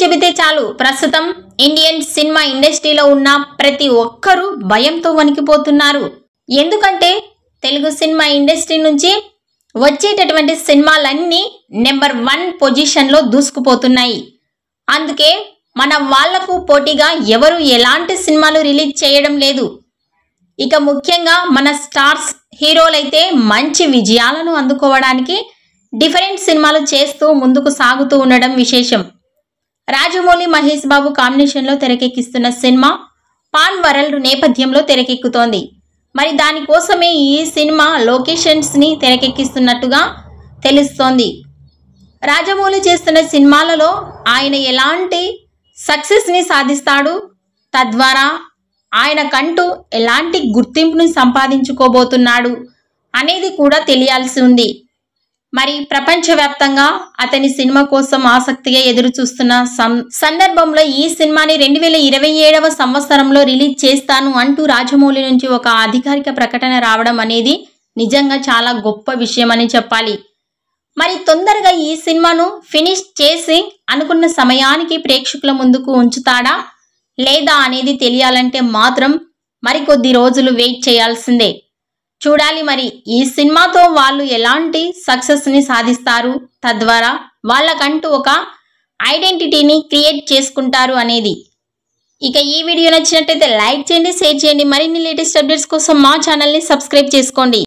చెబితే చాలు ప్రస్తుతం ఇండియన్ సినిమా ఇండస్ట్రీలో ఉన్న ప్రతి ఒక్కరూ భయంతో వణికిపోతున్నారు. ఎందుకంటే తెలుగు సినిమా ఇండస్ట్రీ నుంచి వచ్చేటటువంటి సినిమాలన్నీ నెంబర్ 1 పొజిషన్లో దూసుకుపోతున్నాయి. అందుకే మన వాళ్లకు పోటీగా ఎవరు ఎలాంటి సినిమాలు రిలీజ్ చేయడం లేదు. ఇక ముఖ్యంగా మన స్టార్స్ హీరోలైతే మంచి విజయాలను అందుకోవడానికి డిఫరెంట్ సినిమాలు చేస్తూ ముందుకు సాగుతూ ఉండడం విశేషం. రాజమౌళి మహేష్ బాబు కాంబినేషన్లో తెరకెక్కిస్తున్న సినిమా పాన్ వరల్డ్ నేపథ్యంలో తెరకెక్కుతోంది. మరి దానికోసమే ఈ సినిమా లొకేషన్స్ని తెరకెక్కిస్తున్నట్టుగా తెలుస్తోంది. రాజమౌళి చేస్తున్న సినిమాలలో ఆయన ఎలాంటి సక్సెస్ని సాధిస్తాడు, తద్వారా ఆయనకంటూ ఎలాంటి గుర్తింపుని సంపాదించుకోబోతున్నాడు అనేది కూడా తెలియాల్సి ఉంది. మరి ప్రపంచవ్యాప్తంగా అతని సినిమా కోసం ఆసక్తిగా ఎదురు చూస్తున్న సందర్భంలో ఈ సినిమాని 2027వ సంవత్సరంలో రిలీజ్ చేస్తాను అంటూ రాజమౌళి నుంచి ఒక అధికారిక ప్రకటన రావడం అనేది నిజంగా చాలా గొప్ప విషయం అని చెప్పాలి. మరి తొందరగా ఈ సినిమాను ఫినిష్ చేసి అనుకున్న సమయానికి ప్రేక్షకుల ముందుకు ఉంచుతాడా లేదా అనేది తెలియాలంటే మాత్రం మరికొద్ది రోజులు వెయిట్ చేయాల్సిందే. చూడాలి మరి ఈ సినిమాతో వాళ్ళు ఎలాంటి సక్సెస్ని సాధిస్తారు, తద్వారా వాళ్ళకంటూ ఒక ఐడెంటిటీని క్రియేట్ చేసుకుంటారు అనేది. ఇక ఈ వీడియో నచ్చినట్టయితే లైక్ చేయండి, షేర్ చేయండి. మరిన్ని లేటెస్ట్ అప్డేట్స్ కోసం మా ఛానల్ని సబ్స్క్రైబ్ చేసుకోండి.